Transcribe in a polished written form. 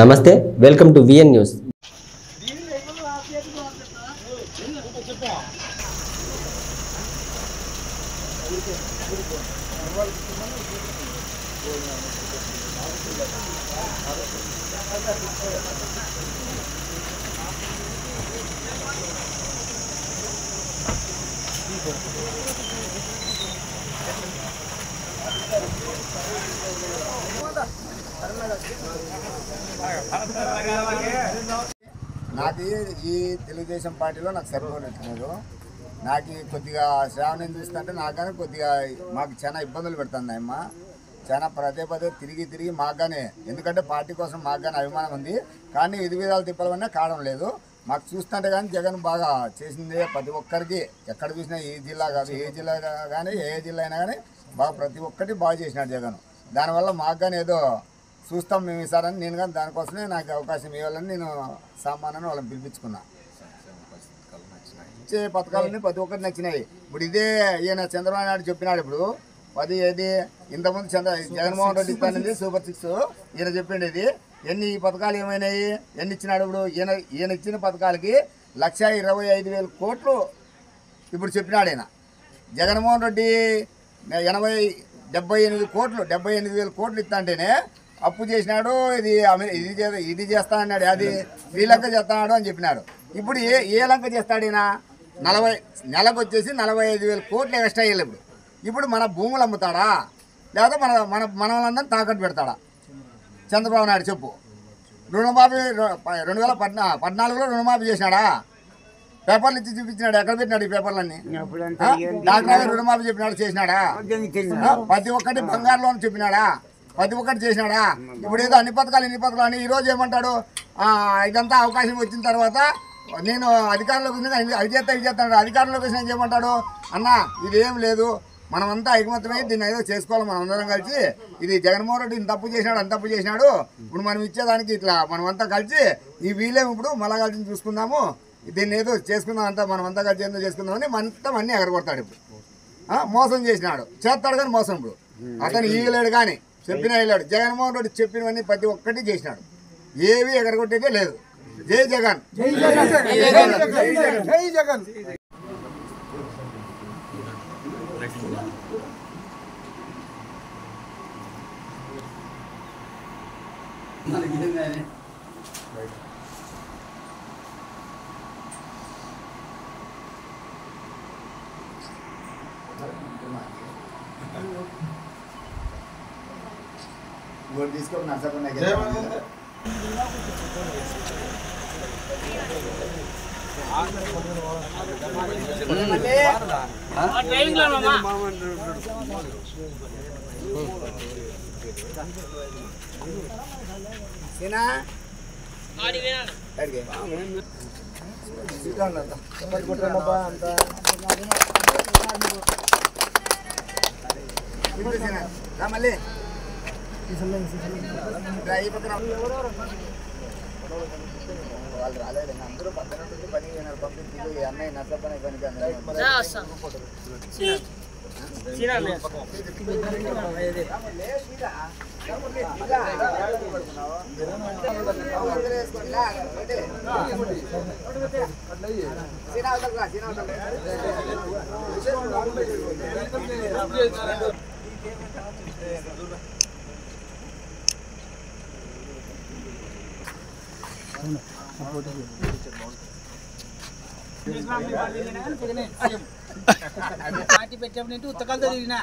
నమస్తే, welcome to VN news. నాకు ఈ తెలుగుదేశం పార్టీలో నాకు సరిపోలేదు. నాకు కొద్దిగా శ్రావణం చూస్తుంటే నాకు కానీ కొద్దిగా మాకు చాలా ఇబ్బందులు పెడుతుంది అమ్మ. చాలా పదే తిరిగి మాకుగానే, ఎందుకంటే పార్టీ కోసం మాకుగానే అభిమానం ఉంది. కానీ విధి విధాలు తిప్పాలన్నా కావడం లేదు. మాకు చూస్తుంటే కానీ జగన్ బాగా చేసింది. ప్రతి ఒక్కరికి ఎక్కడ చూసినా ఈ జిల్లా కాదు, ఏ జిల్లా కానీ ఏ జిల్లా అయినా కానీ బాగా ప్రతి ఒక్కటి బాగా చేసినాడు జగన్. దానివల్ల మాకు కానీ ఏదో చూస్తాం మేము ఈసారని నేను కానీ దానికోసమే నాకు అవకాశం ఇవ్వాలని నేను సామాన్యాన్ని వాళ్ళని పిలిపించుకున్నా. ఇచ్చే పథకాలన్నీ ప్రతి ఒక్కటి నచ్చినాయి. ఇప్పుడు ఇదే ఈయన చంద్రబాబు నాయుడు చెప్పినాడు. ఇప్పుడు అది ఏది ఇంతకుముందు జగన్మోహన్ రెడ్డి ఇస్తానండి సూపర్ 6 ఈయన చెప్పిండి. ఇది ఎన్ని ఈ పథకాలు ఏమైనాయి, ఎన్ని ఇచ్చినాడు? ఇప్పుడు ఈయన ఇచ్చిన పథకాలకి 1,25,000 కోట్లు ఇప్పుడు చెప్పినాడు ఈయన. జగన్మోహన్ రెడ్డి 78 కోట్లు ఇస్తా అంటేనే అప్పు చేసినాడు. ఇది చేస్తా అన్నాడు, అది శ్రీలంక చేస్తాడు అని చెప్పినాడు. ఇప్పుడు ఏ లంక చేస్తాడు ఈయన? నెలకు వచ్చేసి 45,000 కోట్లు ఎక్స్ట్రా అయ్యాలి. ఇప్పుడు మన భూములు అమ్ముతాడా, లేకపోతే మనలందరినీ తాకట్టు పెడతాడా? చంద్రబాబు నాయుడు చెప్పు. రుణమాఫీ 2014లో రుణమాఫీ చేసినాడా? పేపర్లు ఇచ్చి చూపించినాడు. ఎక్కడ పెట్టినాడు ఈ పేపర్లన్నీ? డాక్టర్ రుణమాఫీ చెప్పినాడు, చేసినాడా? ప్రతి ఒక్కటి బంగారు లోన్ చెప్పినాడా? ప్రతి ఒక్కటి చేసినాడా? ఇప్పుడు ఏదో అన్ని పథకాలు అని ఈరోజు ఏమంటాడు? ఇదంతా అవకాశం వచ్చిన తర్వాత నేను అధికారంలోకి వచ్చిన అవి చేస్తాడు. అధికారంలోకి వచ్చిన ఏమంటాడు? అన్న ఇదేం లేదు, మనమంతా ఐకమత్యమై దీన్ని ఏదో చేసుకోవాలి, మనం అందరం కలిసి. ఇది జగన్మోహన్ రెడ్డి ఇంత తప్పు చేసినాడు, అంత తప్పు చేసినాడు, ఇప్పుడు మనం ఇచ్చేదానికి ఇట్లా మనమంతా కలిసి ఈ వీలేం ఇప్పుడు మళ్ళా కలిసి చూసుకుందాము, దీన్ని ఏదో చేసుకుందాం, అంతా మనమంతా కలిసి ఏదో చేసుకుందామని మొత్తం అన్నీ ఎగరగొడతాడు. ఇప్పుడు మోసం చేసినాడు, చేస్తాడు కానీ మోసం. ఇప్పుడు అతను ఈగలేడు కానీ చెప్పినా వెళ్ళాడు. జగన్మోహన్ రెడ్డి చెప్పినవన్నీ ప్రతి ఒక్కటి చేసినాడు, ఏవి ఎగరగొట్టేదే లేదు. జై జగన్, జై జగన్, జై జగన్. తీసుకోండి నర్సపన్న మళ్ళీ వాళ్ళు రాలేదు. అందరూ పక్కన పని పంపించి అన్నయ్య నష్టపని పనికి పార్టీ పెట్టినప్పుడు ఉత్తకాలతో తిరిగినా